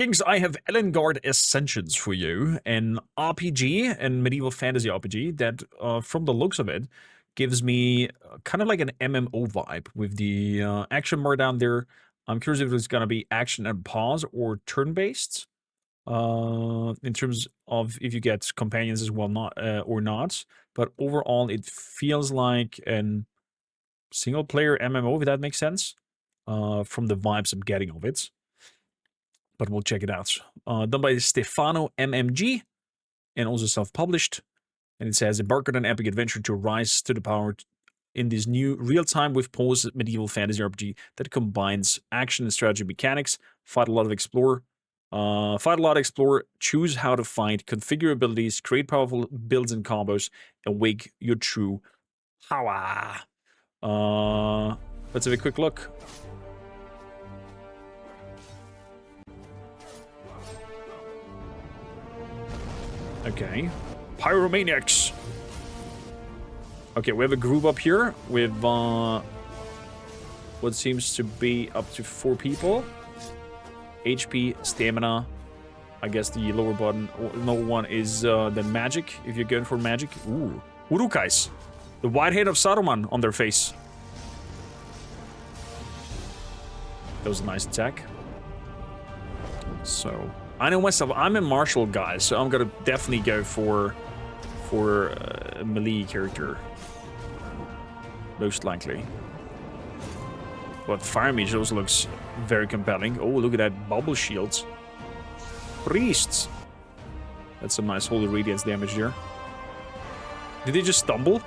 Vikings, I have Elengard Ascensions for you, an RPG, and medieval fantasy RPG that, from the looks of it, gives me kind of like an MMO vibe with the action bar down there. I'm curious if it's gonna be action and pause or turn-based. In terms of if you get companions as well, not or not. But overall, it feels like an single-player MMO, if that makes sense. From the vibes I'm getting of it. But we'll check it out. Done by Stefano MMG, and also self-published. And it says, embark on an epic adventure to rise to the power in this new real-time with pause medieval fantasy RPG that combines action and strategy mechanics. Fight a lot, explore, choose how to fight, configure abilities, create powerful builds and combos, and wake your true power. Let's have a quick look. Okay. Pyromaniacs. Okay, we have a group up here with what seems to be up to 4 people. HP, stamina. I guess the lower one is the magic, if you're going for magic. Ooh. Urukais. The white head of Saruman on their face. That was a nice attack. So, I know myself, I'm a martial guy, so I'm gonna definitely go for a melee character. Most likely. But Fire Mage also looks very compelling. Oh, look at that bubble shields. Priests. That's some nice holy radiance damage there. Did they just stumble?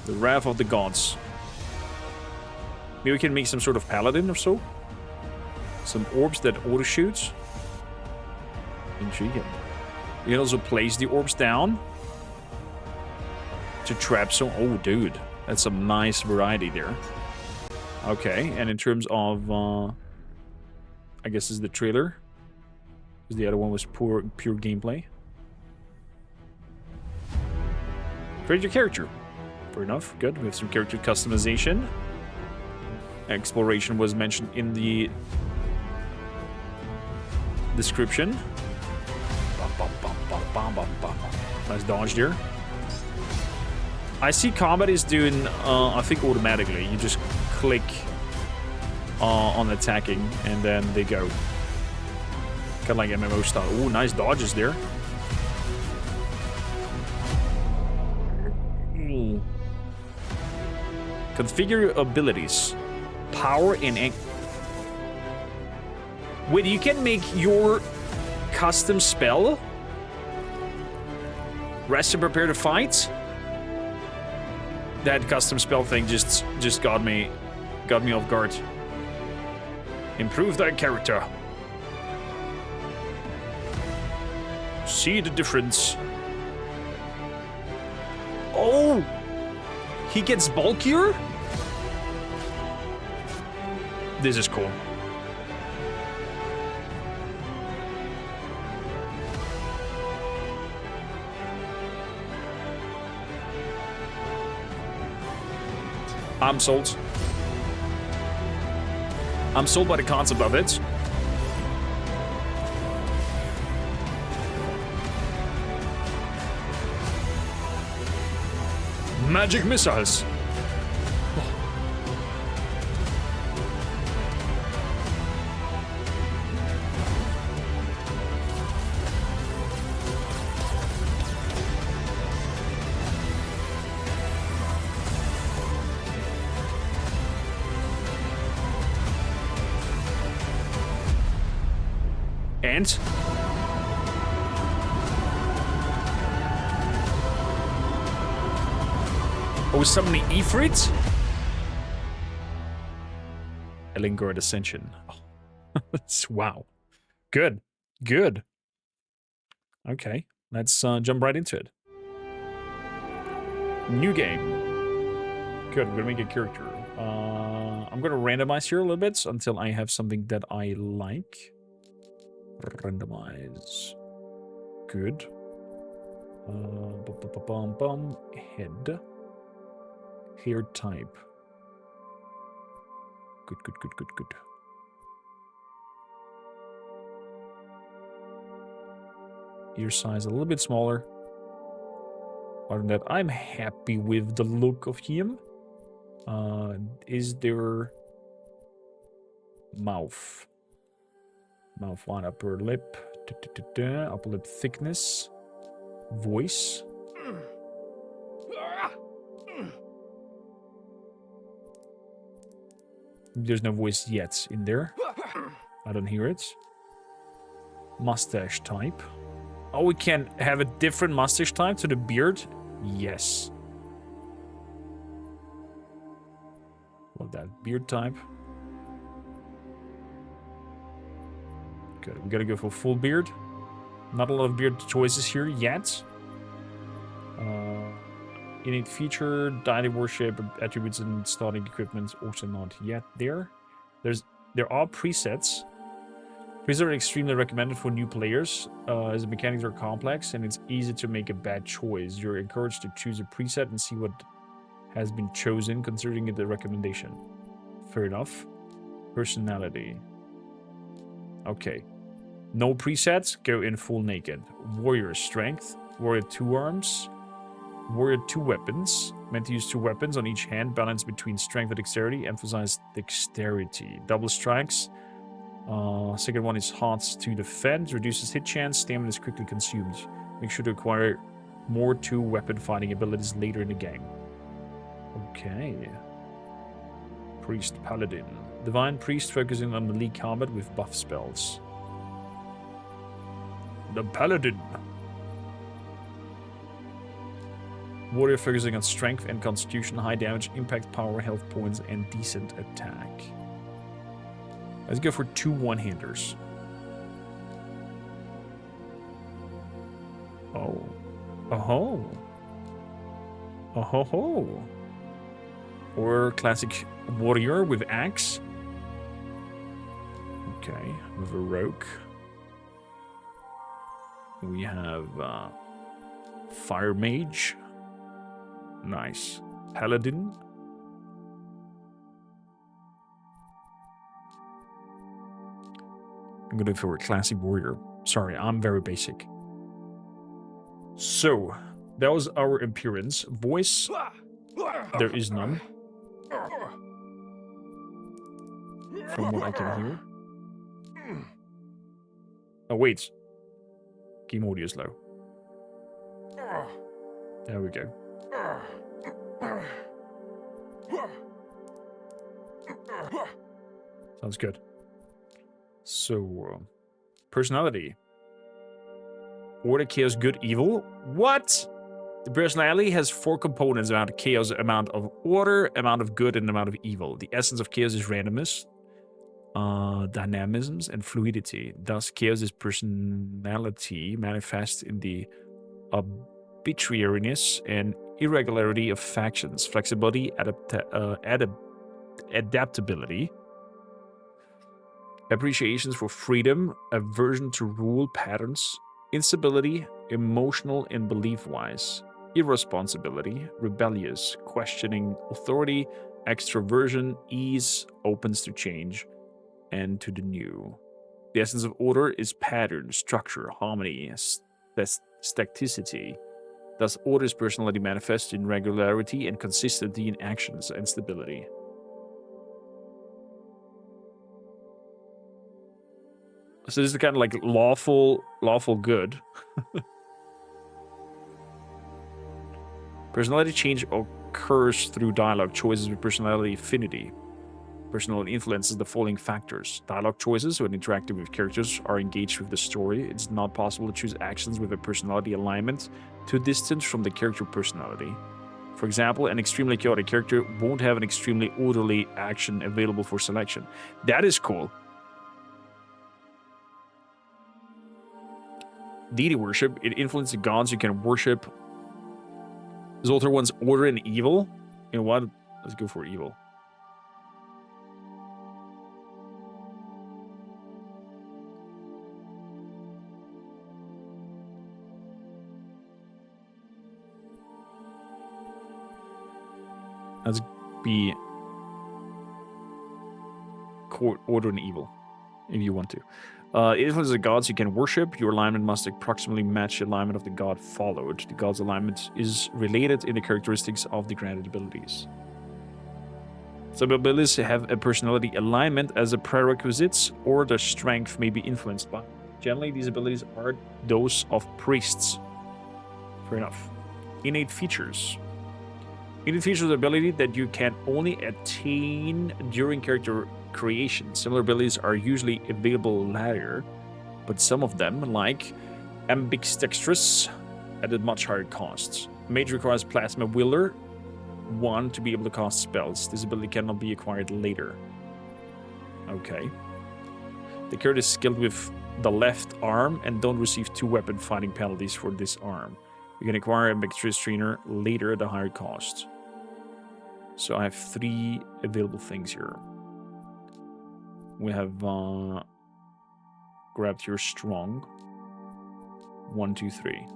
The Wrath of the Gods. Maybe we can make some sort of paladin or so. Some orbs that auto-shoots. Intriguing. You can also place the orbs down to trap some... Oh, dude. That's some nice variety there. Okay, and in terms of... I guess this is the trailer. Because the other one was pure gameplay. Create your character. Fair enough. Good. We have some character customization. Exploration was mentioned in the description. Nice dodge there. I see combat is doing, I think automatically. You just click on attacking and then they go. Kind of like MMO style. Ooh, nice dodges there. Ooh. Configure abilities. Power and... Wait, you can make your custom spell? Rest and prepare to fight? That custom spell thing just got me off guard. Improve that character. See the difference. Oh! He gets bulkier? This is cool. I'm sold. I'm sold by the concept of it. Magic missiles. And oh, suddenly Ifrit? Elengard Ascension. Oh. Wow. Good. Good. Okay. Let's jump right into it. New game. Good. We're gonna make a character. I'm gonna randomize here a little bit until I have something that I like. Randomize. Good. Head. Hair type. Good, good, good, good, good. Ear size a little bit smaller. Other than that, I'm happy with the look of him. Is there mouth? Mouth one, upper lip, upper lip thickness, voice. There's no voice yet in there. I don't hear it. Mustache type. Oh, we can have a different mustache type to the beard? Yes. Love that. Beard type. Good. We gotta go for full beard. Not a lot of beard choices here yet. Innate feature, deity worship, attributes and starting equipment also not yet there. There are presets. Presets are extremely recommended for new players, as the mechanics are complex and it's easy to make a bad choice. You're encouraged to choose a preset and see what has been chosen, considering it a recommendation. Fair enough. Personality. Okay. No presets, go in full naked. Warrior strength, warrior 2 arms, warrior 2 weapons. Meant to use 2 weapons on each hand, balance between strength and dexterity, emphasize dexterity. Double strikes. Second one is hard to defend, reduces hit chance, stamina is quickly consumed. Make sure to acquire more 2 weapon fighting abilities later in the game. Okay. Priest Paladin. Divine Priest focusing on melee combat with buff spells. The Paladin. Warrior focusing on strength and constitution, high damage, impact, power, health points, and decent attack. Let's go for 2 one-handers. Oh. Oh-ho. Oh-ho-ho. Or classic warrior with axe. Okay, with a rogue. We have fire mage. Nice. Paladin. I'm going for a classic warrior. Sorry, I'm very basic. So, that was our appearance. Voice, there is none. From what I can hear. Oh, wait. Game audio is low. There we go. Sounds good. So, personality. Order, chaos, good, evil. What? The personality has 4 components: amount of chaos, amount of order, amount of good, and amount of evil. The essence of chaos is randomness, dynamisms, and fluidity. Thus, chaos' personality manifests in the arbitrariness and irregularity of factions, flexibility, adaptability, appreciations for freedom, aversion to rule patterns, instability, emotional and belief-wise, irresponsibility, rebellious, questioning authority, extroversion, ease, opens to change, and to the new. The essence of order is pattern, structure, harmony, staticity. Thus, order's personality manifests in regularity and consistency in actions and stability. So this is kind of like lawful good. Personality change occurs through dialogue choices with personality affinity. Personality influences the following factors. Dialogue choices, when interacting with characters, are engaged with the story. It's not possible to choose actions with a personality alignment too distant from the character personality. For example, an extremely chaotic character won't have an extremely orderly action available for selection. That is cool. Deity worship, it influences the gods you can worship. This altar wants order and evil. You know what? Let's go for evil. Let's be order and evil, if you want to. Influence the gods you can worship. Your alignment must approximately match the alignment of the god followed. The god's alignment is related in the characteristics of the granted abilities. Some abilities have a personality alignment as a prerequisite, or their strength may be influenced by. Generally, these abilities are those of priests. Fair enough. Innate features. Innate features are the ability that you can only attain during character creation. Similar abilities are usually available later, but some of them, like ambidextrous, at a much higher cost. Mage requires Plasma Wielder 1 to be able to cast spells. This ability cannot be acquired later. Okay. The character is skilled with the left arm and don't receive 2 weapon fighting penalties for this arm. You can acquire ambidextrous trainer later at a higher cost. So I have 3 available things here. We have grabbed your strong. 1, 2, 3.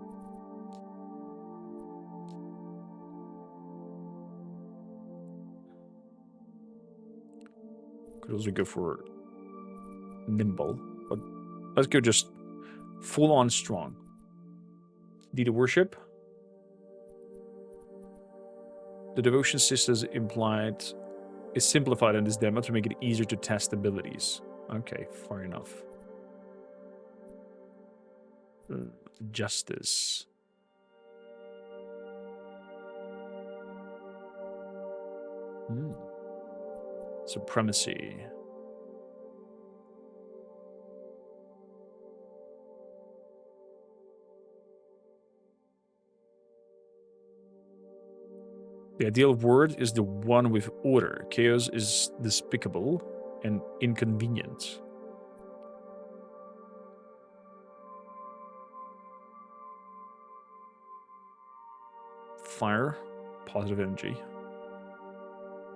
Could also go for nimble, but let's go just full on strong. Deity worship. The devotion system is simplified in this demo to make it easier to test abilities. Okay, fair enough. Justice. Supremacy. The ideal word is the one with order. Chaos is despicable and inconvenient. Fire, positive energy.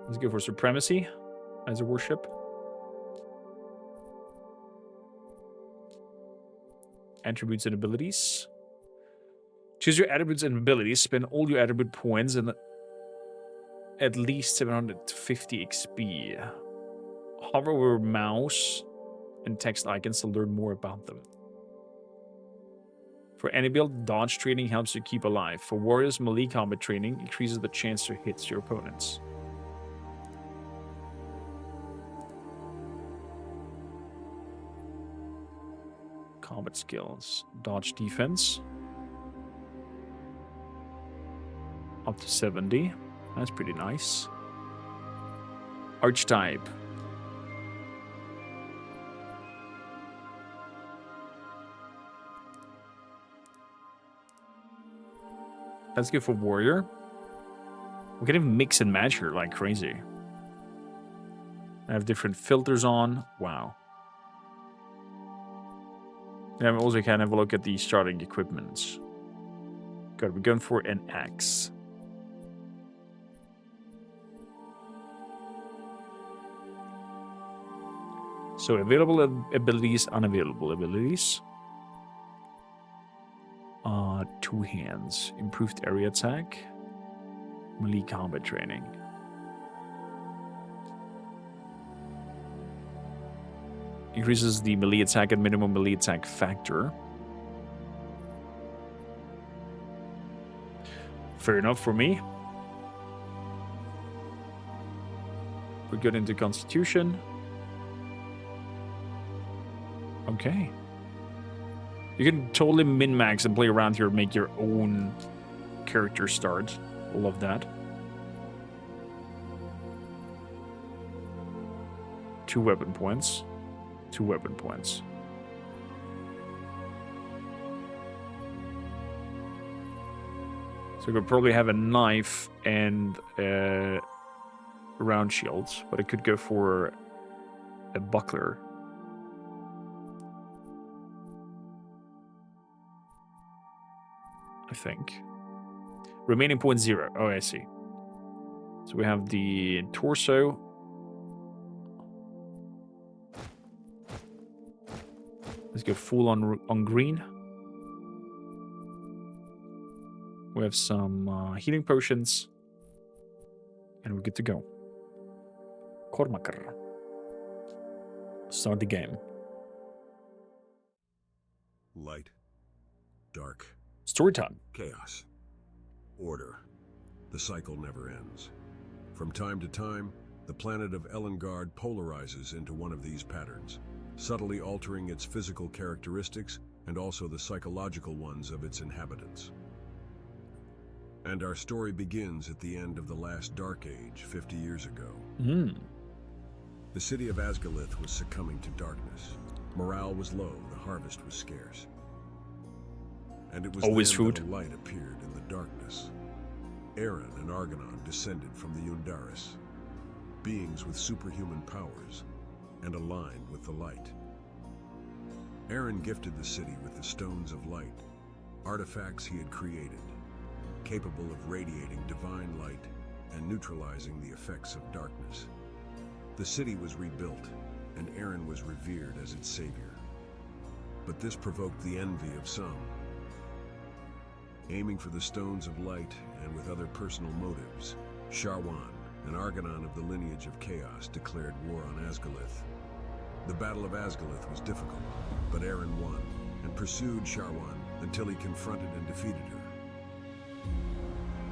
Let's go for supremacy as a worship. Attributes and abilities. Choose your attributes and abilities. Spend all your attribute points and at least 750 XP. Hover over mouse and text icons to learn more about them. For any build, dodge training helps you keep alive. For warriors, melee combat training increases the chance to hit your opponents. Combat skills. Dodge defense. Up to 70. That's pretty nice. Archetype. Let's go for warrior. We can even mix and match here like crazy. I have different filters on. Wow. And we also can have a look at the starting equipments. Good, we're going for an axe. So available abilities, unavailable abilities. 2 hands. Improved area attack. Melee combat training. Increases the melee attack and minimum melee attack factor. Fair enough for me. We're good into Constitution. Okay. You can totally min-max and play around here, make your own character start. Love that. 2 weapon points. 2 weapon points. So we could probably have a knife and a round shield, but I could go for a buckler. I think. Remaining point 0. Oh, I see. So we have the torso. Let's go full on green. We have some healing potions. And we're good to go. Kormakr. Start the game. Light, dark, Story time. chaos, order. The cycle never ends. From time to time, the planet of Elengard polarizes into one of these patterns, subtly altering its physical characteristics and also the psychological ones of its inhabitants. And our story begins at the end of the last Dark Age 50 years ago. The city of Asgalith was succumbing to darkness. Morale was low, the harvest was scarce. And it was Always then food. that a light appeared in the darkness. Aaron and Argonon descended from the Undaris, beings with superhuman powers, and aligned with the light. Aaron gifted the city with the Stones of Light, artifacts he had created, capable of radiating divine light and neutralizing the effects of darkness. The city was rebuilt, and Aaron was revered as its savior. But this provoked the envy of some. Aiming for the Stones of Light and with other personal motives, Sharwan, an Argonon of the lineage of Chaos, declared war on Asgalith. The Battle of Asgalith was difficult, but Aaron won and pursued Sharwan until he confronted and defeated her.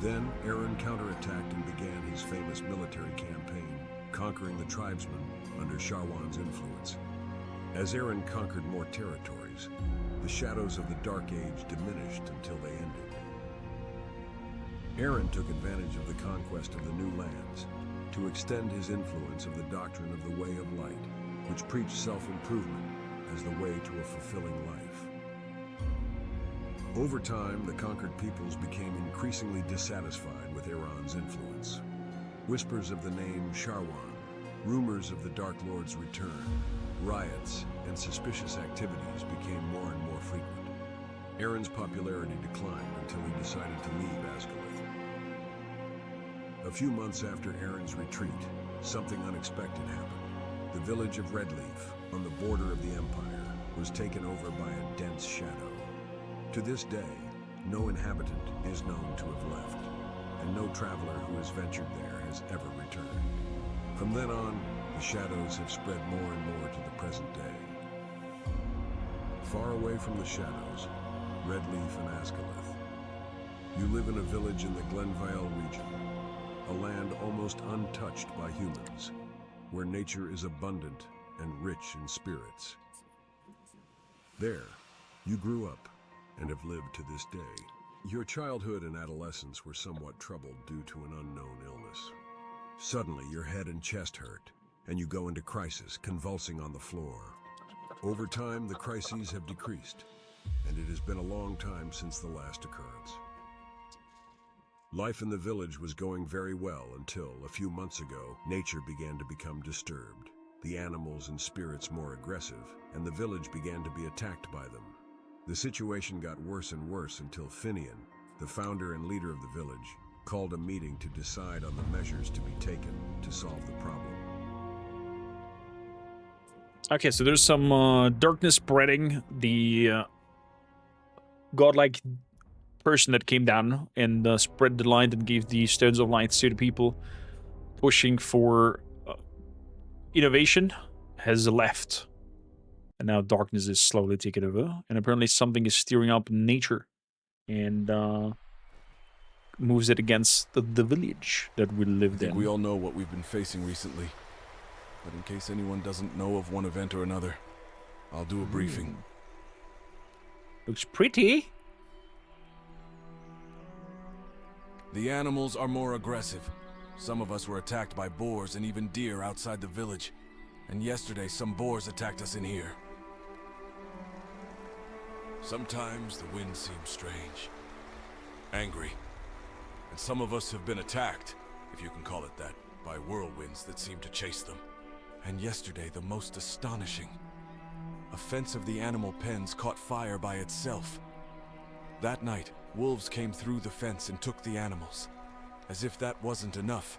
Then Aaron counterattacked and began his famous military campaign, conquering the tribesmen under Sharwan's influence. As Aaron conquered more territories, the shadows of the Dark Age diminished until they ended. Aaron took advantage of the conquest of the new lands to extend his influence of the doctrine of the Way of Light, which preached self-improvement as the way to a fulfilling life. Over time, the conquered peoples became increasingly dissatisfied with Aaron's influence. Whispers of the name Sharwan, rumors of the Dark Lord's return, riots, and suspicious activities became more and more frequent. Aaron's popularity declined until he decided to leave Asgalith. A few months after Aaron's retreat, something unexpected happened. The village of Redleaf, on the border of the Empire, was taken over by a dense shadow. To this day, no inhabitant is known to have left, and no traveler who has ventured there has ever returned. From then on, the shadows have spread more and more to the present day. Far away from the shadows, Redleaf and Asgalith. You live in a village in the Glenvale region, a land almost untouched by humans, where nature is abundant and rich in spirits. There, you grew up and have lived to this day. Your childhood and adolescence were somewhat troubled due to an unknown illness. Suddenly, your head and chest hurt, and you go into crisis, convulsing on the floor. Over time, the crises have decreased, and it has been a long time since the last occurrence. Life in the village was going very well until, a few months ago, nature began to become disturbed. The animals and spirits more aggressive, and the village began to be attacked by them. The situation got worse and worse until Finian, the founder and leader of the village, called a meeting to decide on the measures to be taken to solve the problem. Okay, so there's some darkness spreading. The godlike person that came down and spread the light and gave the Stones of Light to the people pushing for innovation has left. And now darkness is slowly taking over. And apparently something is steering up nature and moves it against the village that we lived in. I think we all know what we've been facing recently. But in case anyone doesn't know of one event or another, I'll do a briefing. Looks pretty. The animals are more aggressive. Some of us were attacked by boars and even deer outside the village. And yesterday, some boars attacked us in here. Sometimes the wind seems strange, angry. And some of us have been attacked, if you can call it that, by whirlwinds that seem to chase them. And yesterday, the most astonishing. A fence of the animal pens caught fire by itself. That night, wolves came through the fence and took the animals. As if that wasn't enough,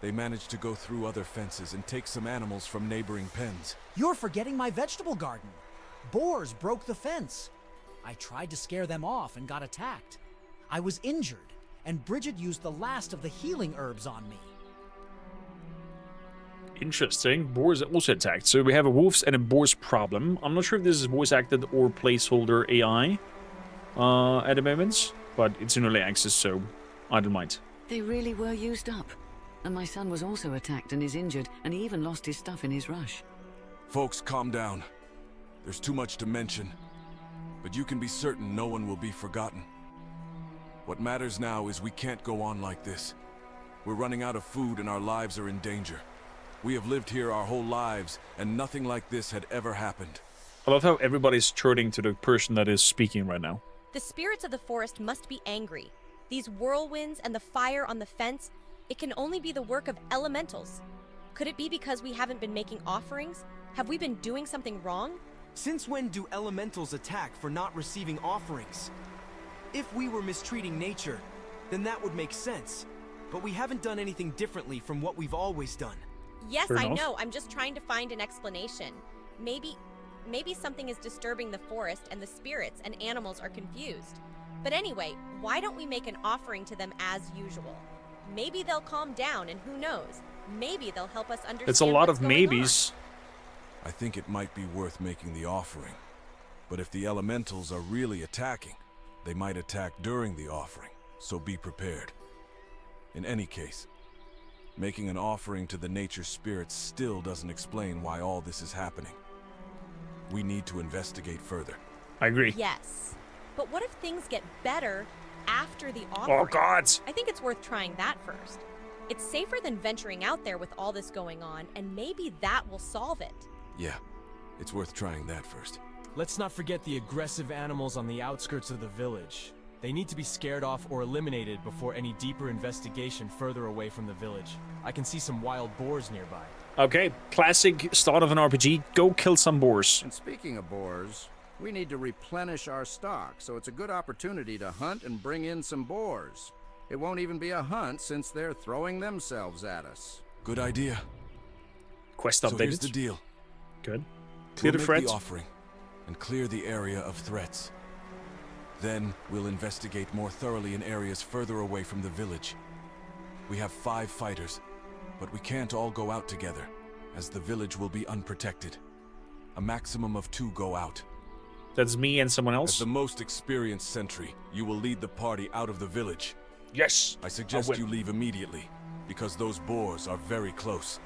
they managed to go through other fences and take some animals from neighboring pens. You're forgetting my vegetable garden. Boars broke the fence. I tried to scare them off and got attacked. I was injured, and Bridget used the last of the healing herbs on me. Interesting. Boars also attacked. So we have a wolves and a boars problem. I'm not sure if this is voice acted or placeholder AI at the moment, but it's in early access, so I don't mind. They really were used up. And my son was also attacked and is injured, and he even lost his stuff in his rush. Folks, calm down. There's too much to mention. But you can be certain no one will be forgotten. What matters now is we can't go on like this. We're running out of food and our lives are in danger. We have lived here our whole lives, and nothing like this had ever happened. I love how everybody's turning to the person that is speaking right now. The spirits of the forest must be angry. These whirlwinds and the fire on the fence, it can only be the work of elementals. Could it be because we haven't been making offerings? Have we been doing something wrong? Since when do elementals attack for not receiving offerings? If we were mistreating nature, then that would make sense. But we haven't done anything differently from what we've always done. Yes, Fair I enough. know. I'm just trying to find an explanation. Maybe something is disturbing the forest and the spirits and animals are confused. But anyway, why don't we make an offering to them as usual? Maybe they'll calm down, and who knows? Maybe they'll help us understand. It's a lot what's of going maybes. I think it might be worth making the offering. But if the elementals are really attacking, they might attack during the offering, so be prepared. In any case, making an offering to the nature spirits still doesn't explain why all this is happening. We need to investigate further. I agree. on. Yes. But what if things get better after the offering? Oh, God. I think it's worth trying that first. It's safer than venturing out there with all this going on, and maybe that will solve it. Yeah, it's worth trying that first. Let's not forget the aggressive animals on the outskirts of the village. They need to be scared off or eliminated before any deeper investigation further away from the village. I can see some wild boars nearby. Okay, classic start of an RPG. Go kill some boars. And speaking of boars, we need to replenish our stock, so it's a good opportunity to hunt and bring in some boars. It won't even be a hunt since they're throwing themselves at us. Good idea. Quest So here's updated. the deal. Good. Clear We'll the make threat. the offering and clear the area of threats. Then we'll investigate more thoroughly in areas further away from the village. We have 5 fighters, but we can't all go out together, as the village will be unprotected. A maximum of 2 go out. That's me and someone As else. the most experienced sentry, you will lead the party out of the village. Yes. I suggest will. you leave immediately, because those boars are very close.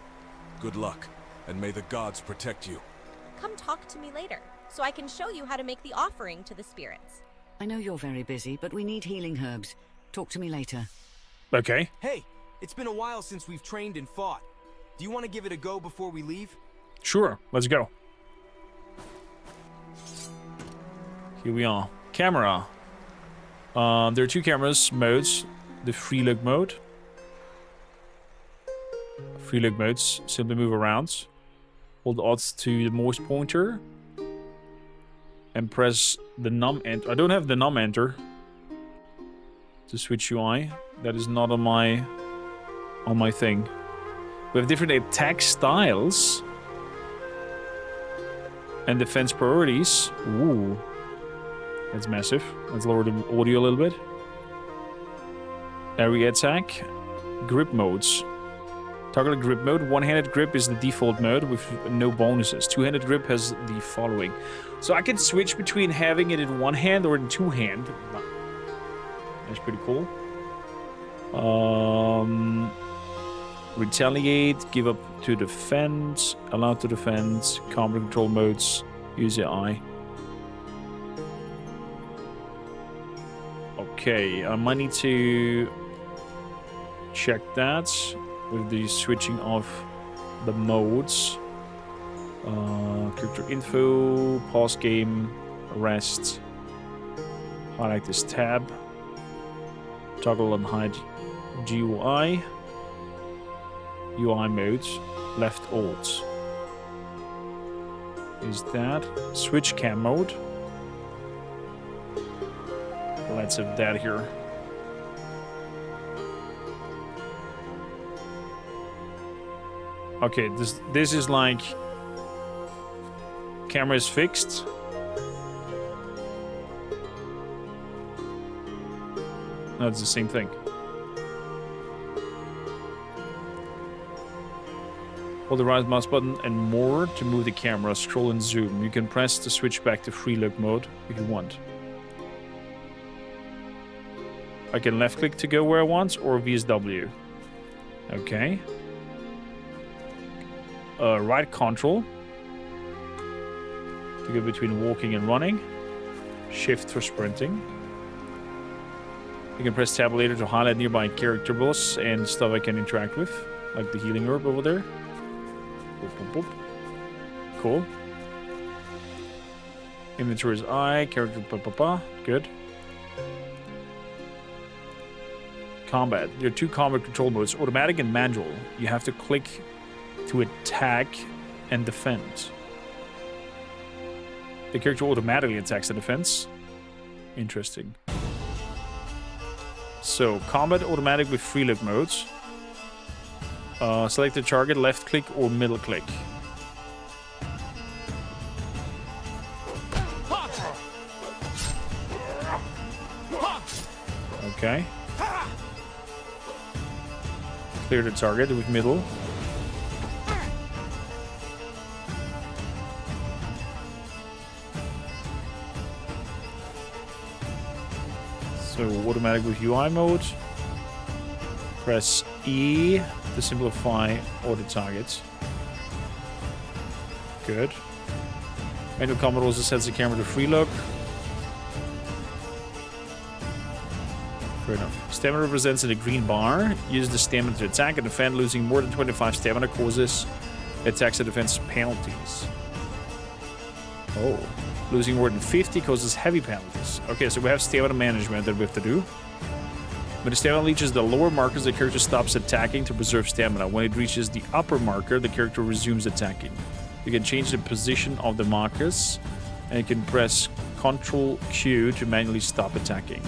Good luck, and may the gods protect you. Come talk to me later, so I can show you how to make the offering to the spirits. I know you're very busy, but we need healing herbs. Talk to me later. Okay. Hey, it's been a while since we've trained and fought. Do you want to give it a go before we leave? Sure. Let's go. Here we are. Camera. There are 2 cameras modes. The free look mode. Free look modes simply move around. Hold Alt to the mouse pointer. And press the num enter. I don't have the num enter to switch UI. That is not on my thing. We have different attack styles and defense priorities. Ooh, that's massive. Let's lower the audio a little bit. Area attack, grip modes. Target grip mode. One-handed grip is the default mode with no bonuses. Two-handed grip has the following. So I can switch between having it in one hand or in 2 hand. That's pretty cool. Retaliate, give up to defend, allow to defend, combat control modes, use your eye. Okay, I might need to check that with the switching of the modes. Character info, pause game, rest. Highlight this tab. Toggle and hide GUI. UI modes. Left alt. Is that switch cam mode? Let's have that here. Okay, this is like camera is fixed. No, it's the same thing. Hold the right mouse button and more to move the camera. Scroll and zoom. You can press to switch back to free look mode if you want. I can left click to go where I want or VSW. Okay. Right control to go between walking and running. Shift for sprinting. You can press tab later to highlight nearby character boss and stuff I can interact with, like the healing herb over there. Boop, boop, boop. Cool. Inventory is I, character good. Combat. There are two combat control modes, automatic and manual. You have to click to attack and defend. The character automatically attacks the defense. Interesting. So, combat automatic with free look modes. Select the target, left click or middle click. Okay. Clear the target with middle. So automatic with UI mode. Press E to simplify auto targets. Good. Manual combat also sets the camera to free look. Fair enough. Stamina represents in the green bar. Use the stamina to attack and defend. Losing more than 25 stamina causes attacks and defense penalties. Oh. Losing more than 50 causes heavy penalties. Okay, so we have stamina management that we have to do. When the stamina reaches the lower markers, the character stops attacking to preserve stamina. When it reaches the upper marker, the character resumes attacking. You can change the position of the markers, and you can press Ctrl Q to manually stop attacking.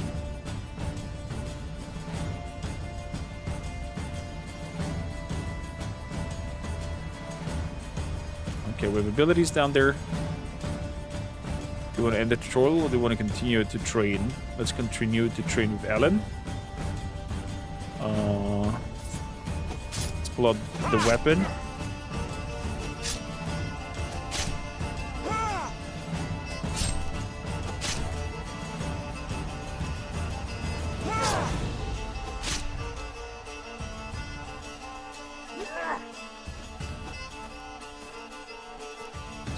Okay, we have abilities down there. Do you want to end the tutorial or do you want to continue to train? Let's continue to train with Alan. Let's pull out the weapon.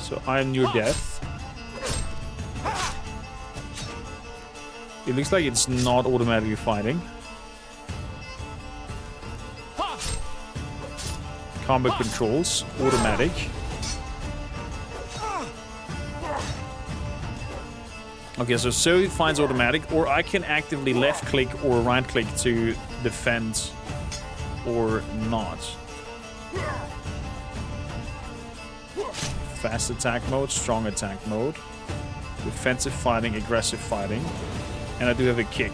So I'm near death. It looks like it's not automatically fighting. Combat controls, automatic. Okay, so it finds automatic, or I can actively left click or right click to defend or not. Fast attack mode, strong attack mode, defensive fighting, aggressive fighting, and I do have a kick.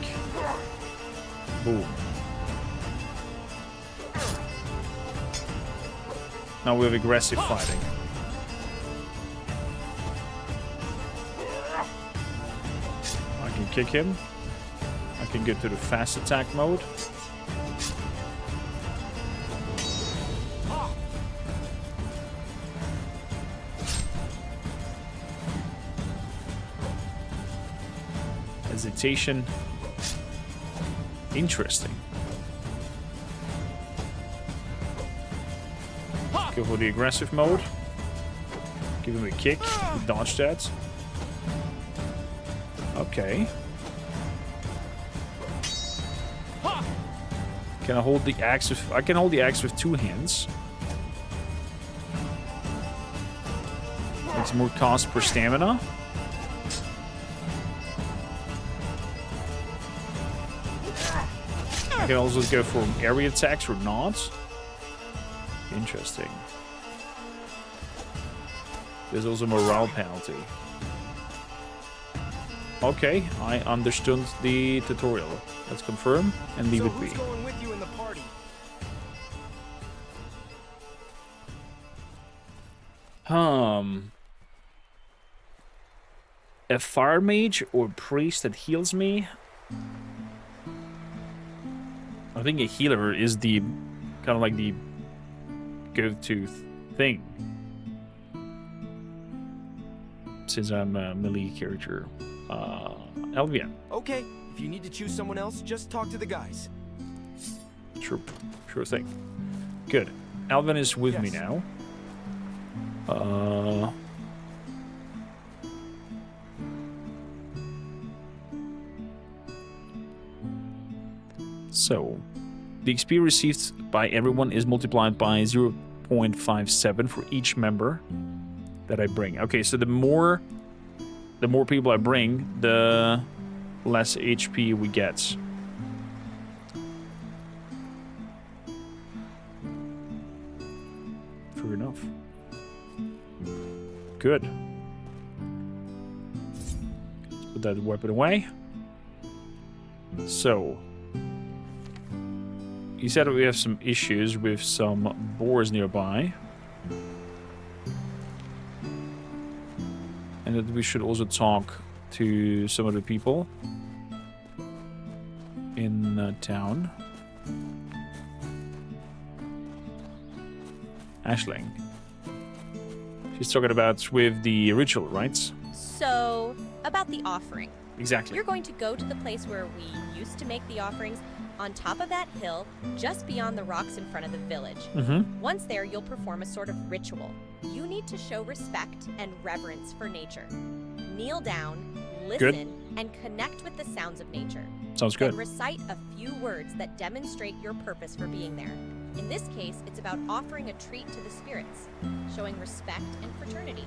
Boom. Now we have aggressive fighting. I can kick him. I can get to the fast attack mode. Hesitation. Interesting. Go for the aggressive mode. Give him a kick. Dodge that. Okay. Can I hold the axe with... I can hold the axe with two hands. It's more cost per stamina. I can also go for area attacks or not. Interesting. There's also morale penalty. Okay, I understood the tutorial. Let's confirm and leave it be. Who's going with you in the party? A fire mage or priest that heals me? I think a healer is the kind of like the go-to thing. Since I'm a melee character. Elvian. Okay, if you need to choose someone else, just talk to the guys. Sure thing. Good. Alvin is with me now. So, the XP received by everyone is multiplied by 0.57 for each member that I bring. Okay, so the more people I bring, the less HP we get. Fair enough. Good. Let's put that weapon away. So, you said that we have some issues with some boars nearby. And that we should also talk to some of the people in town. Aisling. She's talking about with the ritual, right? So, about the offering. Exactly. You're going to go to the place where we used to make the offerings, on top of that hill, just beyond the rocks in front of the village. Mm-hmm. Once there, you'll perform a sort of ritual. You need to show respect and reverence for nature. Kneel down, listen, and connect with the sounds of nature. Sounds good. Then recite a few words that demonstrate your purpose for being there. In this case, it's about offering a treat to the spirits, showing respect and fraternity.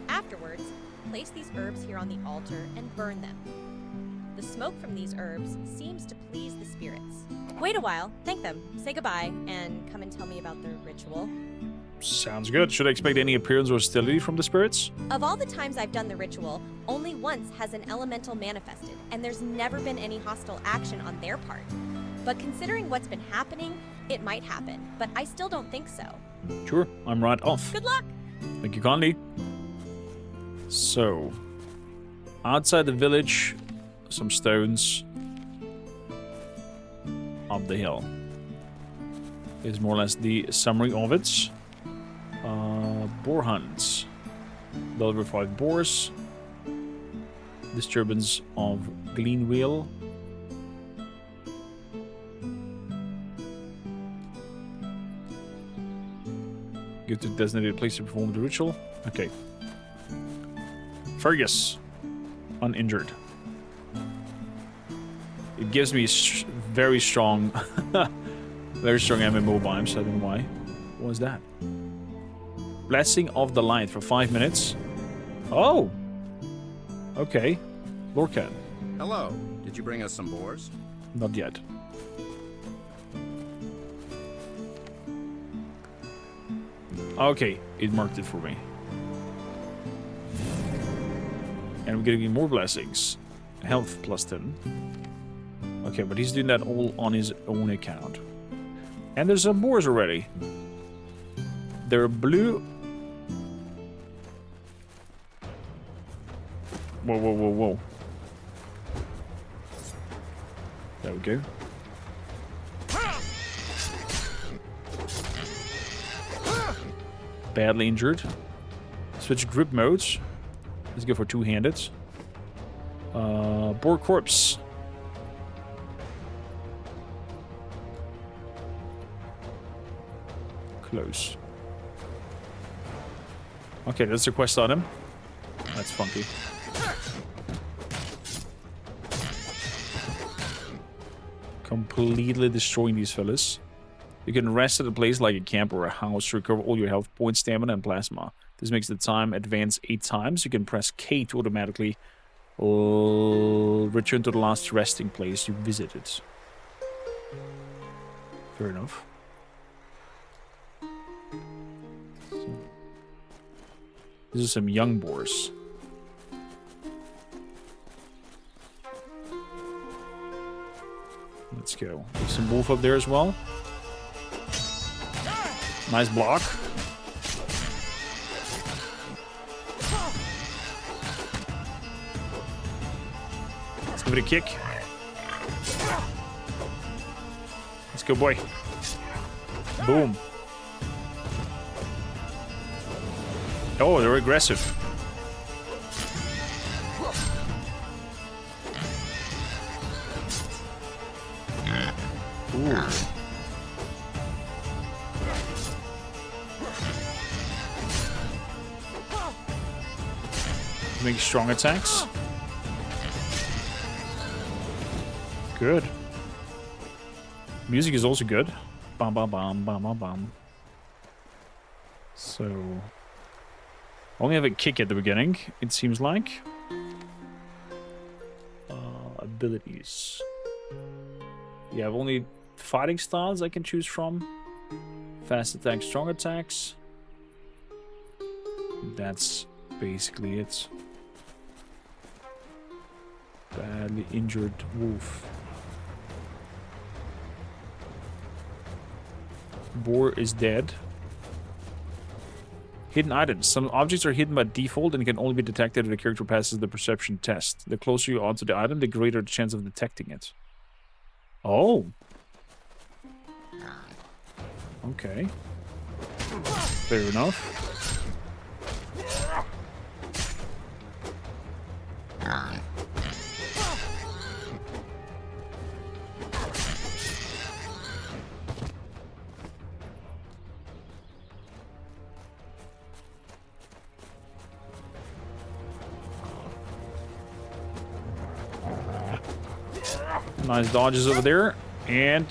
Afterwards, place these herbs here on the altar and burn them. The smoke from these herbs seems to please the spirits. Wait a while, thank them, say goodbye, and come and tell me about the ritual. Sounds good. Should I expect any appearance or hostility from the spirits? Of all the times I've done the ritual, only once has an elemental manifested, and there's never been any hostile action on their part. But considering what's been happening, it might happen, but I still don't think so. Sure, I'm right off. Good luck! Thank you kindly. So, outside the village, some stones up the hill is more or less the summary of it. Boar hunts. Level 5 boars. Disturbance of glean wheel. Go to the designated place to perform the ritual. Okay. Fergus. Uninjured. It gives me very strong MMO vibes. I don't know why. What was that? Blessing of the Light for 5 minutes. Oh! Okay. Lorcan. Hello. Did you bring us some boars? Not yet. Okay, it marked it for me. And we're gonna get more blessings. Health plus 10. Okay, but he's doing that all on his own account. And there's some boars already. They're blue. Whoa. There we go. Badly injured. Switch grip modes. Let's go for two-handed. Boar corpse. Close. Okay, that's a quest item. That's funky. Completely destroying these fellas. You can rest at a place like a camp or a house to recover all your health points, stamina, and plasma. This makes the time advance 8 times. You can press K to automatically return to the last resting place you visited. Fair enough. So, these are some young boars. Let's go. There's some wolf up there as well. Nice block. Let's give it a kick. Let's go, boy. Boom. Oh, they're aggressive. Ooh. Make strong attacks. Good. Music is also good. Bam, bam, bam, bam, bam, bam. So... only have a kick at the beginning, it seems like. Abilities. You have only fighting styles I can choose from. Fast attacks, strong attacks. That's basically it. Badly injured wolf. Boar is dead. Hidden items. Some objects are hidden by default and can only be detected if the character passes the perception test. The closer you are to the item, the greater the chance of detecting it. Oh. Okay. Fair enough. Nice dodges over there, and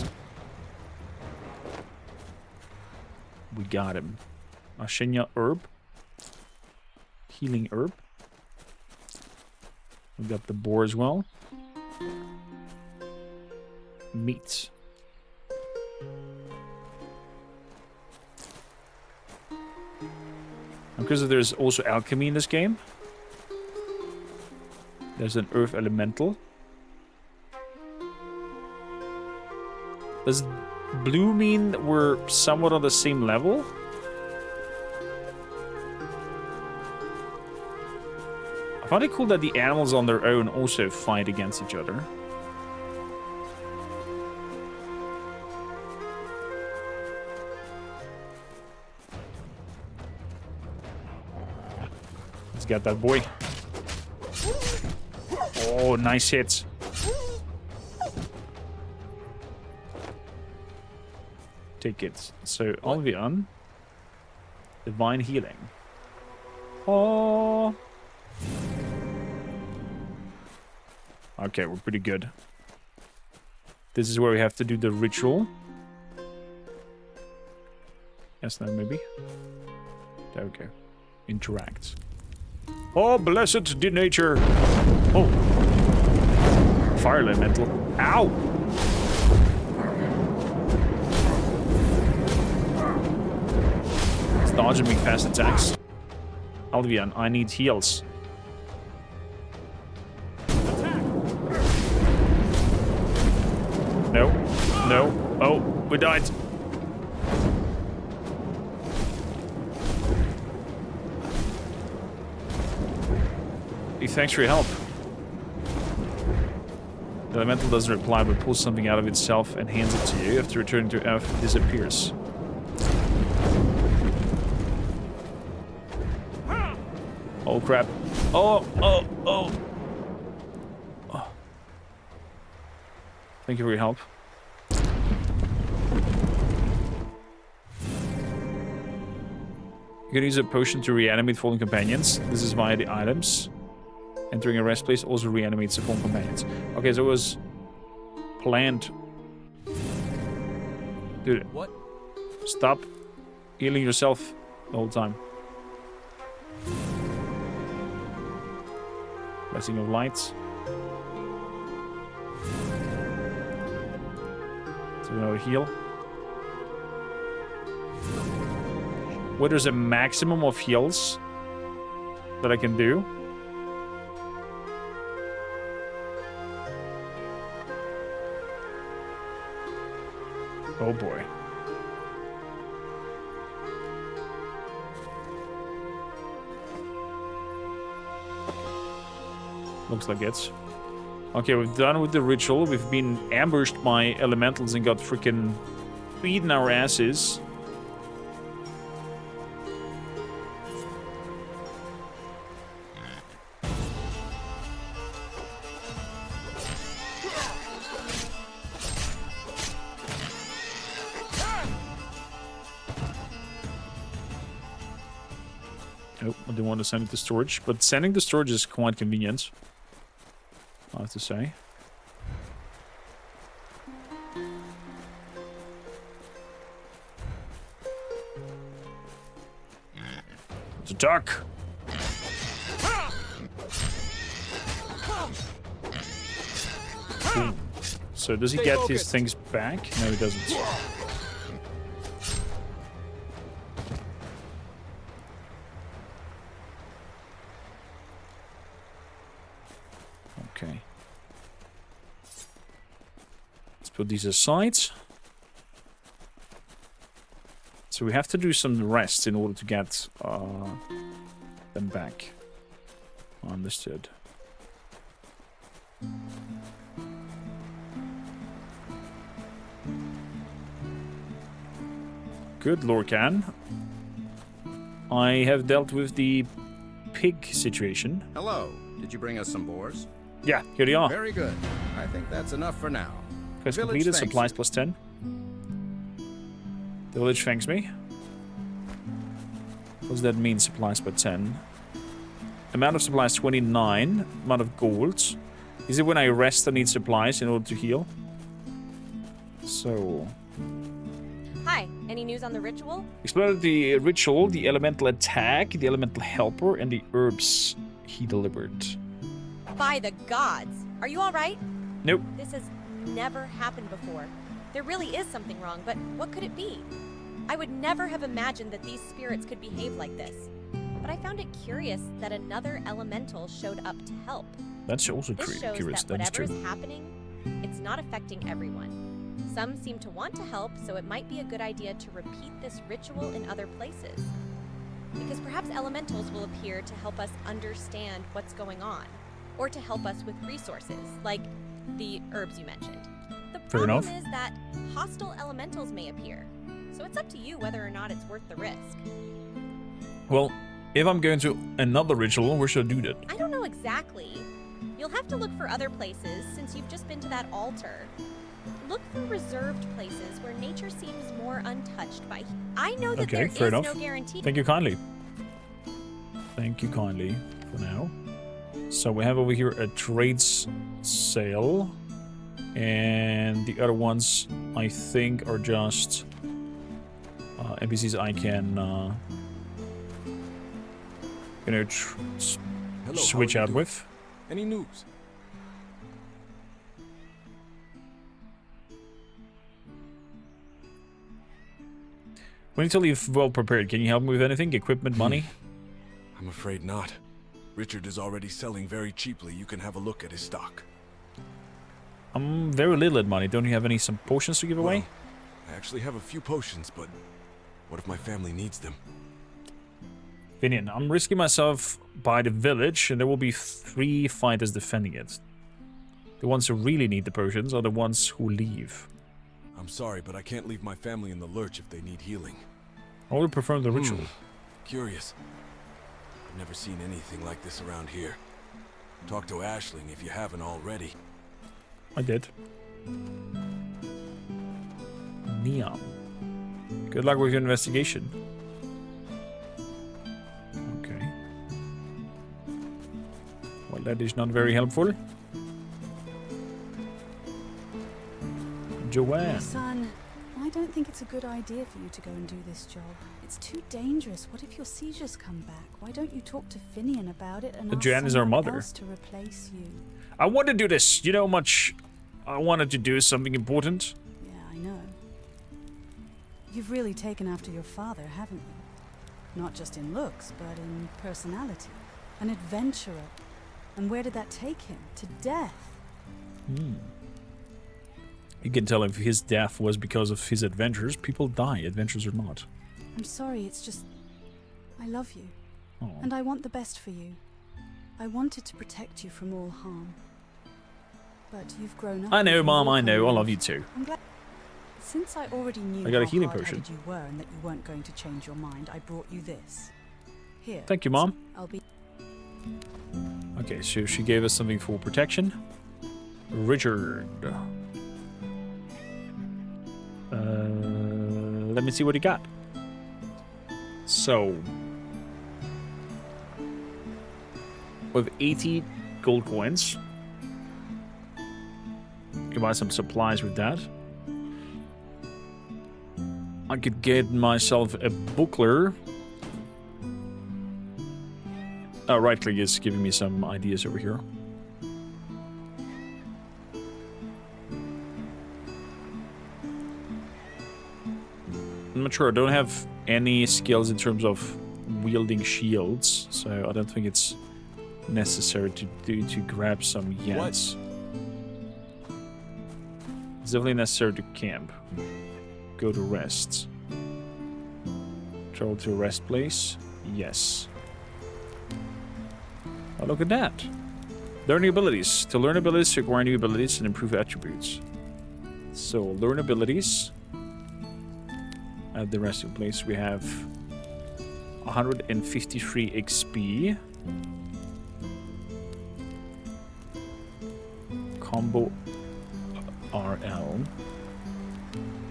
we got him. Ashenya herb. Healing herb. We got the boar as well. Meat. Because there's also alchemy in this game. There's an earth elemental. Does blue mean we're somewhat on the same level? I find it cool that the animals on their own also fight against each other. Let's get that boy. Oh, nice hit. Take it. So, Alvian. Divine healing. Oh. Okay, we're pretty good. This is where we have to do the ritual. Yes, no, maybe. There we go. Interact. Oh, blessed denature. Oh. Fire elemental. Ow! It's dodging me fast attacks. Alvian, I need heals. No. No. Oh, we died. Hey, thanks for your help. The elemental doesn't reply, but pulls something out of itself and hands it to you. After returning to Earth, it disappears. Oh crap. Oh. Thank you for your help. You can use a potion to reanimate fallen companions. This is via the items. Entering a rest place also reanimates the fallen companions. Okay, so it was planned. Dude, what? Stop healing yourself the whole time. Blessing of light. So another heal. Wait, there's a maximum of heals that I can do. Oh boy. Looks like it's. Okay, we've done with the ritual. We've been ambushed by elementals and got freaking beaten our asses. do want to send it to storage, but sending to storage is quite convenient, I have to say. It's a duck! Ooh. So does he get his things back? No, he doesn't. Okay. Let's put these aside. So we have to do some rest in order to get them back. Understood. Good, Lorcan. I have dealt with the pig situation. Hello. Did you bring us some boars? Yeah, here they are. Very good. I think that's enough for now. Quest Village completed, thanks supplies you. plus 10. The village thanks me. What does that mean, supplies per 10? Amount of supplies 29. Amount of gold. Is it when I rest I need supplies in order to heal? So... Hi, any news on the ritual? Explored the ritual, the elemental attack, the elemental helper, and the herbs he delivered. By the gods! Are you alright? Nope. This has never happened before. There really is something wrong, but what could it be? I would never have imagined that these spirits could behave like this. But I found it curious that another elemental showed up to help. That's also This shows curious. that That is whatever true. is happening, it's not affecting everyone. Some seem to want to help, so it might be a good idea to repeat this ritual in other places. Because perhaps elementals will appear to help us understand what's going on, or to help us with resources, like the herbs you mentioned. The Fair problem enough. is that hostile elementals may appear, so it's up to you whether or not it's worth the risk. Well, if I'm going to another ritual, where should I do that? I don't know exactly. You'll have to look for other places, since you've just been to that altar. Look for reserved places where nature seems more untouched by... I know that Okay, there fair is enough. no guarantee... Thank you kindly. Thank you kindly for now. So we have over here a trades sale. And the other ones, I think, are just NPCs I can, Hello, how switch are you out doing? with. Any news? When you tell you're well prepared, can you help me with anything? Equipment, money? I'm afraid not. Richard is already selling very cheaply. You can have a look at his stock. I'm very little at money. Don't you have some potions to give away? Well, I actually have a few potions, but what if my family needs them? Vinian, I'm risking myself by the village, and there will be 3 fighters defending it. The ones who really need the potions are the ones who leave. I'm sorry, but I can't leave my family in the lurch if they need healing. I would prefer the ritual. Curious. I've never seen anything like this around here. Talk to Aisling if you haven't already. I did. Neon. Good luck with your investigation. Okay. Well, that is not very helpful. Joanne. Son, I don't think it's a good idea for you to go and do this job. It's too dangerous. What if your seizures come back? Why don't you talk to Finian about it and ask Joanne is our someone mother. else to replace you? I want to do this. You know how much I wanted to do something important? Yeah, I know. You've really taken after your father, haven't you? Not just in looks, but in personality. An adventurer. And where did that take him? To death. You can tell if his death was because of his adventures. People die, adventures or not. I'm sorry, it's just... I love you. Aw. And I want the best for you. I wanted to protect you from all harm. But you've grown up... I know, and Mom, you'll I know. come I around. love you too. I'm glad... Since I already knew I got a how healing hard-headed potion. you were and that you weren't going to change your mind, I brought you this. Here. Thank you, Mom. I'll be... Okay, so she gave us something for protection. Richard. Let me see what he got. So, with 80 gold coins. Can buy some supplies with that. I could get myself a buckler. Oh, right click is giving me some ideas over here. I'm not sure. I don't have any skills in terms of wielding shields, so I don't think it's necessary to grab some yet. What? It's definitely necessary to camp. Go to rest. Travel to a rest place. Yes. Oh, look at that. Learn new abilities. To learn abilities, acquire new abilities and improve attributes. So, learn abilities. At the resting place, we have 153 XP. Combo RL.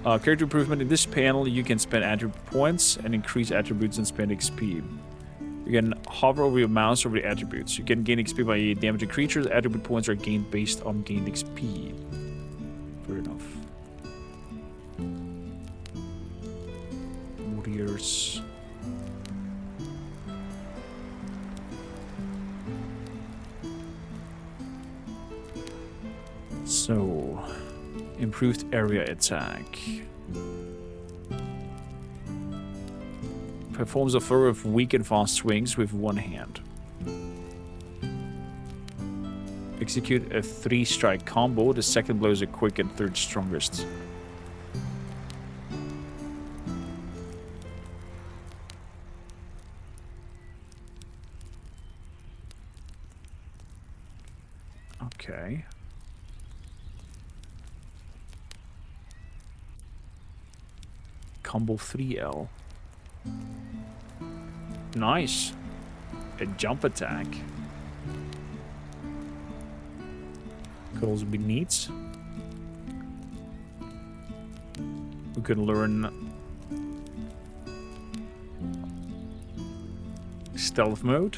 Character improvement. In this panel, you can spend attribute points and increase attributes and spend XP. You can hover over your mouse over the attributes. You can gain XP by damaging creatures. Attribute points are gained based on gained XP. Fair enough. Warriors. So, improved area attack. Performs a flurry of weak and fast swings with one hand. Execute a 3-strike combo. The second blow is a quick and third strongest. Okay. Combo 3L. Nice. A jump attack. Could also be neat. We can learn stealth mode.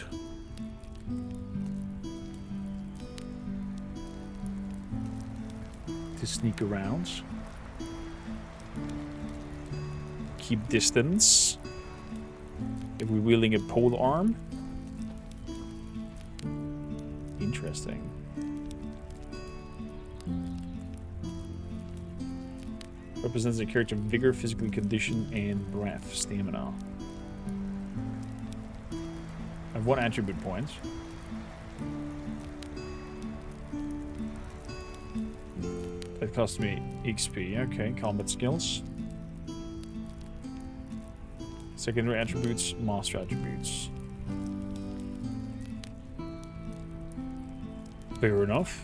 To sneak around. Keep distance. If we're wielding a pole arm. Interesting. Represents a character of vigor, physical condition, and breath, stamina. I have 1 attribute point. That cost me XP. Okay, combat skills. Secondary attributes, master attributes. Fair enough.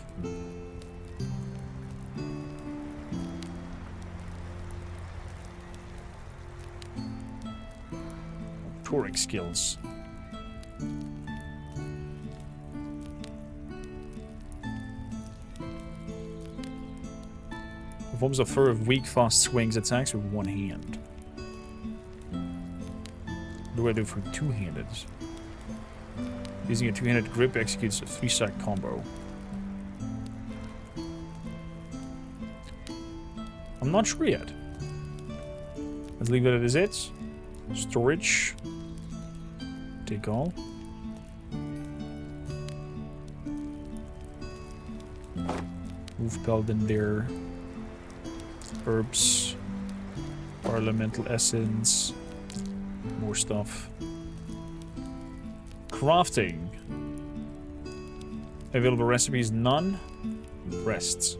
Touring skills. Performs a flurry of weak, fast swings, attacks with one hand. What do I do for two-handed? Using a two-handed grip executes a 3-strike combo. I'm not sure yet. Let's leave that as it. Storage. Take all. Move pelt in there. Herbs. Elemental essence. More stuff. Crafting. Available recipes, none. Rests.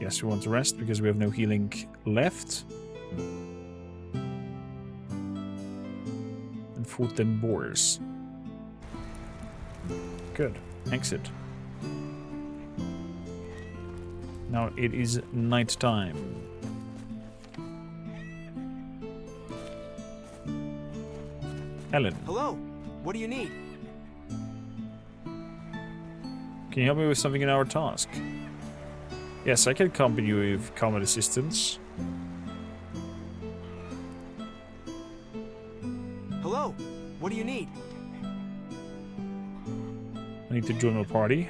Yes, we want to rest because we have no healing left. And fought them boars. Good. Exit. Now it is night time. Ellen. Hello. What do you need? Can you help me with something in our task? Yes, I can accompany you with combat assistance. Hello. What do you need? I need to join a party.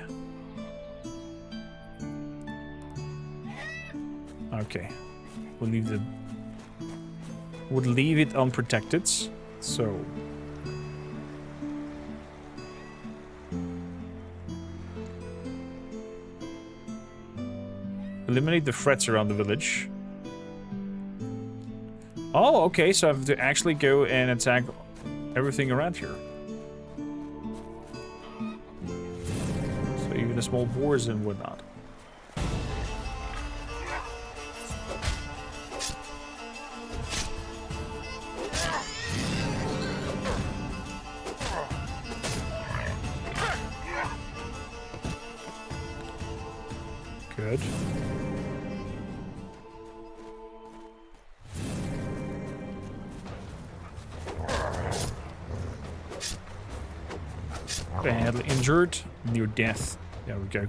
Okay. We'll leave the... Would leave it unprotected. So... Eliminate the threats around the village. Oh, okay, so I have to actually go and attack everything around here. So even the small boars and whatnot. Good. Badly injured, near death. There we go.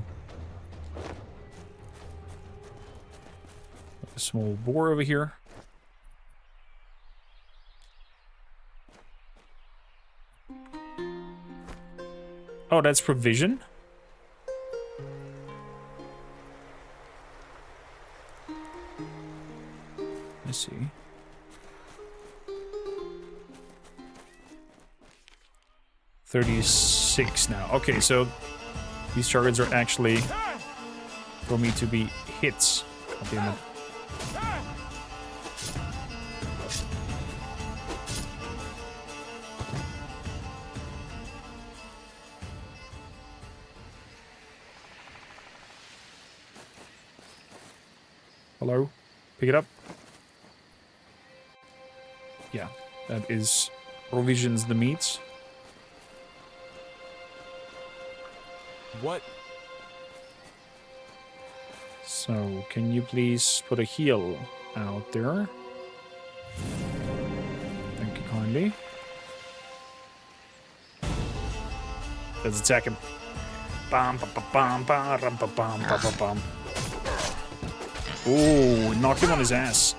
A small boar over here. Oh, that's provision? Let's see. $36 now. Okay, so these targets are actually for me to be hits. God damn it. Hello? Pick it up. Yeah, that is provisions the meats. What? So, can you please put a heal out there? Thank you kindly. Let's attack him. Bam, ba, ba, bam, ba, ram, ba, bam, ba, ba, bam. Ooh, knocked him on his ass.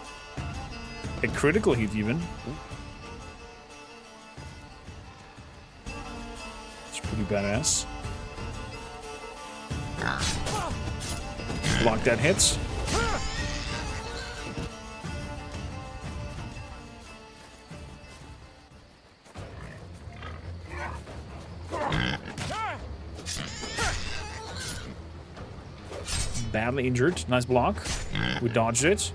A critical hit even. It's pretty badass. Block that hits. Badly injured. Nice block. We dodged it.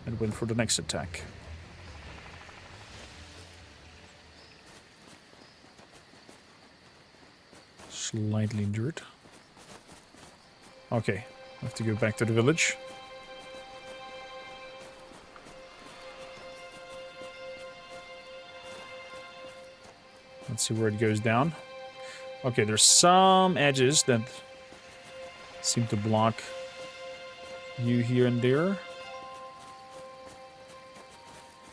And went for the next attack. Slightly injured. Okay, I have to go back to the village. Let's see where it goes down. Okay, there's some edges that seem to block you here and there.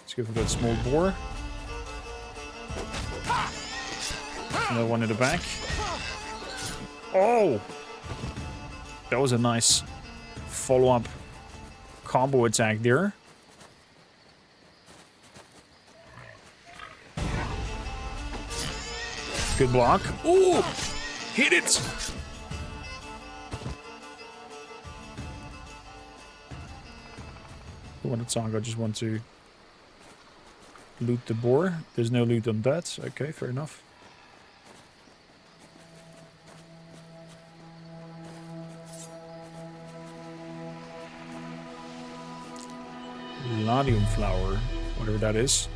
Let's go for that small boar. Another one in the back. Oh! That was a nice follow-up combo attack there. Good block. Ooh! Hit it! When it's on, I just want to loot the boar. There's no loot on that. Okay, fair enough. Ladium flower, whatever that is.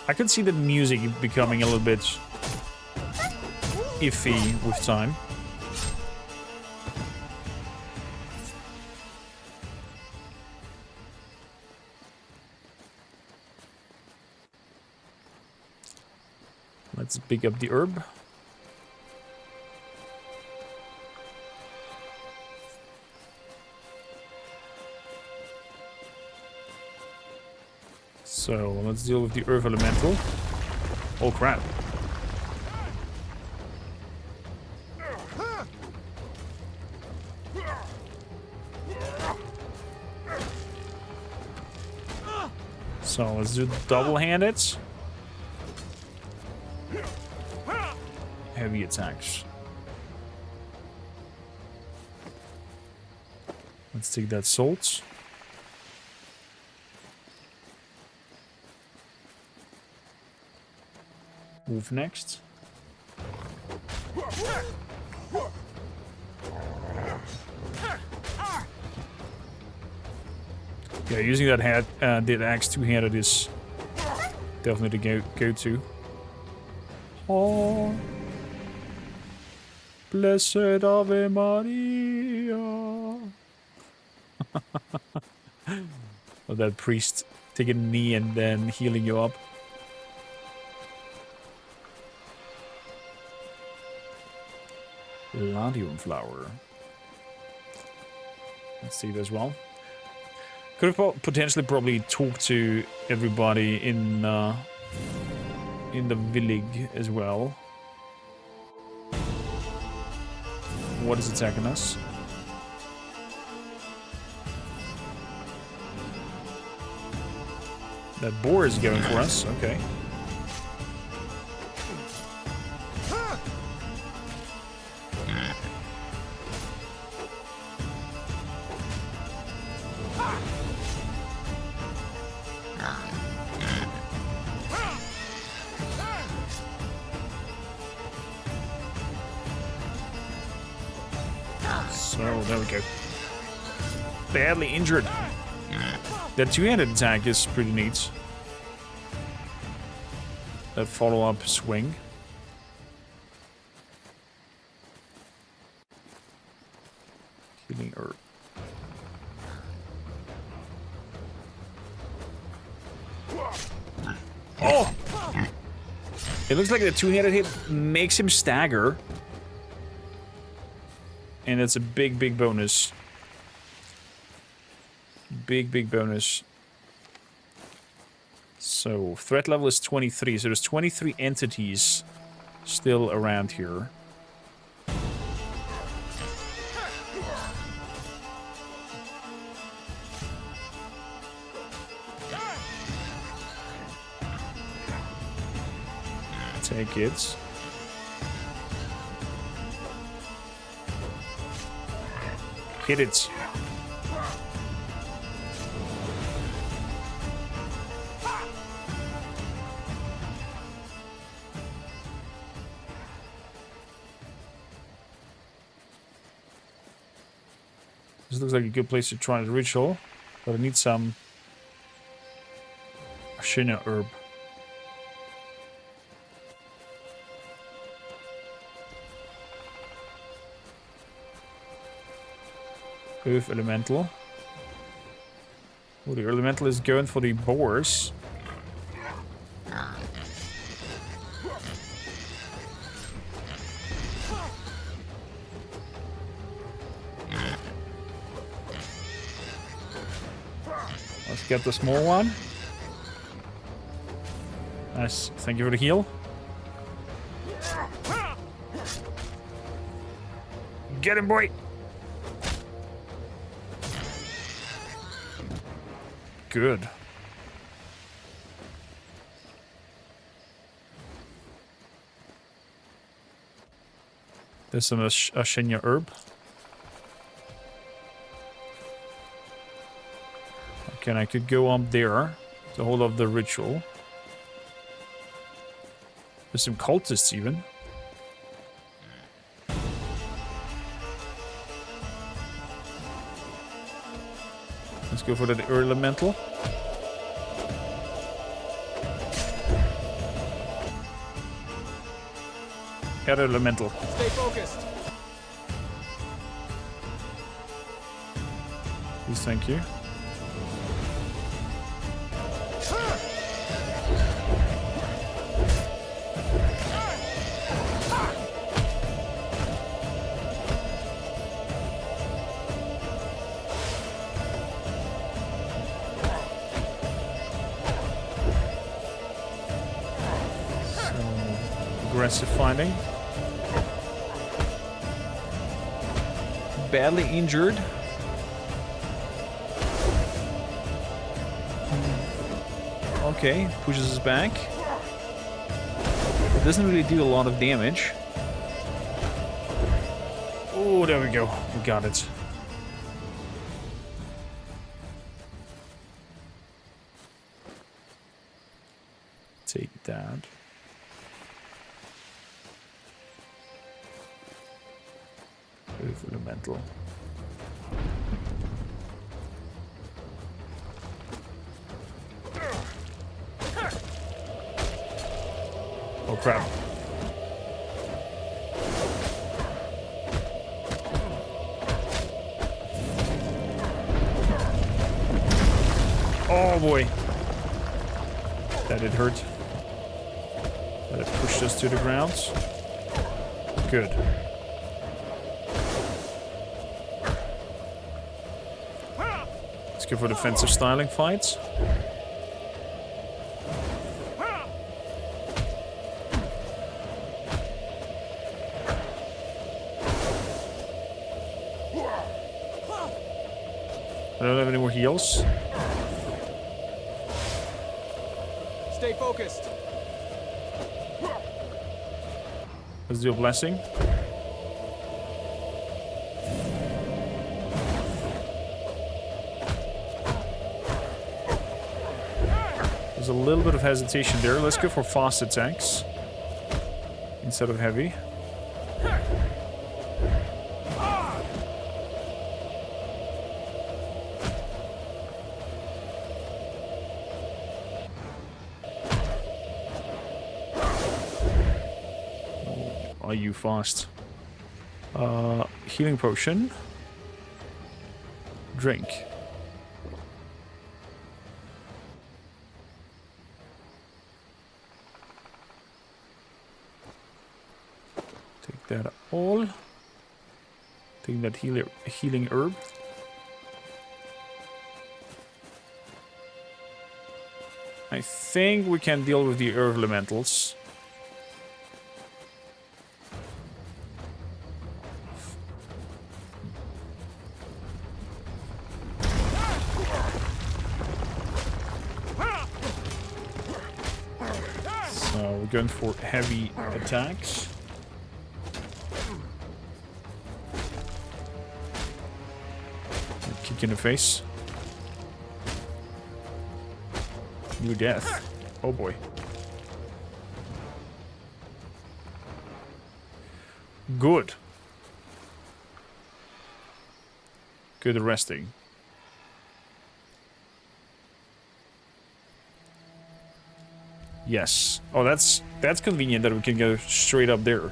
I could see the music becoming a little bit iffy with time. Let's pick up the herb. So let's deal with the earth elemental. Oh crap. So let's do double-handed. Heavy attacks. Let's take that salt. Move next. Yeah, using that axe two-handed is definitely the go-to. Oh, blessed Ave Maria. Or that priest taking a knee and then healing you up. Ladium flower. Let's see it as well. Could have potentially probably talked to everybody in the village as well. What is attacking us? That boar is going for us. Okay. So, there we go. Badly injured. That two-handed attack is pretty neat. That follow-up swing. Healing herb. Oh! It looks like the two-handed hit makes him stagger. And that's a big, big bonus. Big, big bonus. So, threat level is 23, so there's 23 entities still around here. Take it. Hit it. This looks like a good place to try the ritual, but I need some Ascension herb. Earth elemental. Oh, the elemental is going for the boars. Let's get the small one. Nice. Thank you for the heal. Get him, boy! Good. There's some Ascension herb. Okay, and I could go up there to hold up the ritual. There's some cultists even. Let's go for the elemental. Air elemental. Stay focused. Please, thank you. Aggressive finding. Badly injured. Okay, pushes us back. Doesn't really do a lot of damage. Oh, there we go. We got it. Take that. Fundamental. Oh crap. Oh boy. That did hurt. That it pushed us to the ground. Good. Let's go for defensive styling fights. I don't have any more heals. Stay focused. Let's do a blessing. There's a little bit of hesitation there. Let's go for fast attacks instead of heavy. Are you fast? Healing potion. Drink. Take that all. Take that healing herb. I think we can deal with the earth elementals. We're going for heavy attacks. Kick in the face. New death. Oh boy. Good. Good resting. Yes. Oh, that's convenient that we can go straight up there.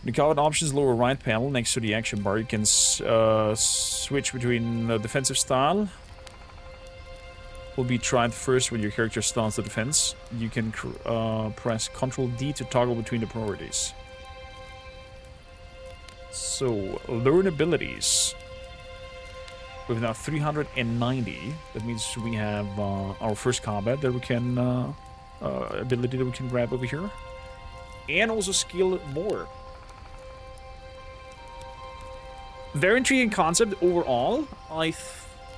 The combat options lower right panel next to the action bar. You can switch between defensive style. Will be tried first when your character starts the defense. You can press Ctrl D to toggle between the priorities. So, learn abilities. We have now 390. That means we have our first combat that we can ability that we can grab over here, and also skill more. Very intriguing concept overall. I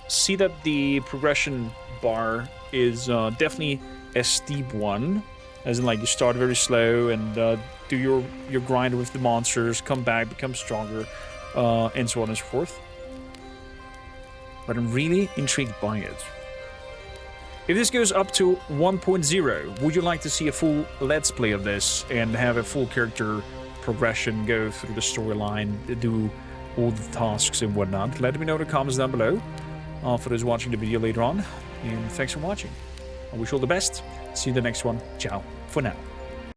see that the progression bar is definitely a steep one, as in like you start very slow and do your grind with the monsters, come back, become stronger, and so on and so forth. But I'm really intrigued by it. If this goes up to 1.0, would you like to see a full Let's Play of this and have a full character progression, go through the storyline, do all the tasks and whatnot? Let me know in the comments down below. For those watching the video later on. And thanks for watching. I wish you all the best. See you in the next one. Ciao for now.